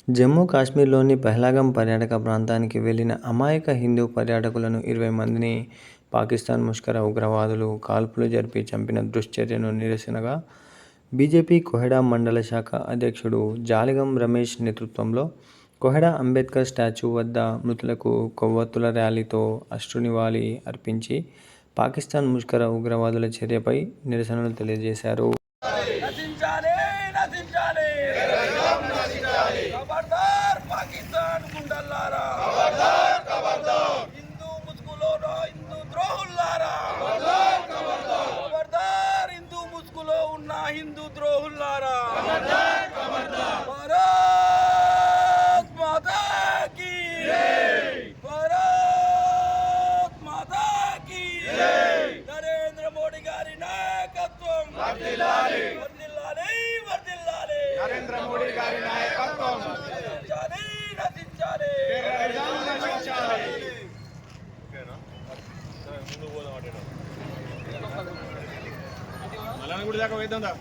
జమ్మూ కాశ్మీర్లోని పహల్గామ్ పర్యాటక ప్రాంతానికి వెళ్లిన అమాయక హిందూ పర్యాటకులను 20 మందిని పాకిస్తాన్ ముష్కర ఉగ్రవాదులు కాల్పులు జరిపి చంపిన దుశ్చర్యకు నిరసనగా బీజేపీ కోహెడా మండల శాఖ అధ్యక్షుడు జాలిగం రమేష్ నేతృత్వంలో కోహెడా అంబేద్కర్ స్టాచ్యూ వద్ద మృతులకు కొవ్వొత్తుల ర్యాలీతో అశ్రునివాళి అర్పించి పాకిస్తాన్ ముష్కర ఉగ్రవాదుల చర్యపై నిరసనలు తెలియజేశారు. నశించాలి నశించాలి ఖబర్దార్ పాకిస్తాన్ గుండల్లారా ఖబర్దార్ ఖబర్దార్ హిందూ ముసుగులో హిందూ ద్రోహుల్లారా ఖబర్దార్ ఖబర్దార్ ఖబర్దార్ హిందూ ముసుగులో ఉన్న హిందూ ద్రోహుల్లారా ఖబర్దార్ ఖబర్దార్ భారత్ మాతా కీ జై భారత్ మాతా కీ జై నరేంద్ర మోడీ గారి నాయకత్వం వర్ధిల్లాలి నరేంద్ర మోడీ గారి నాయకత్వం నశించాలి మళ్ళా కూడా దాకా వేద్దాం.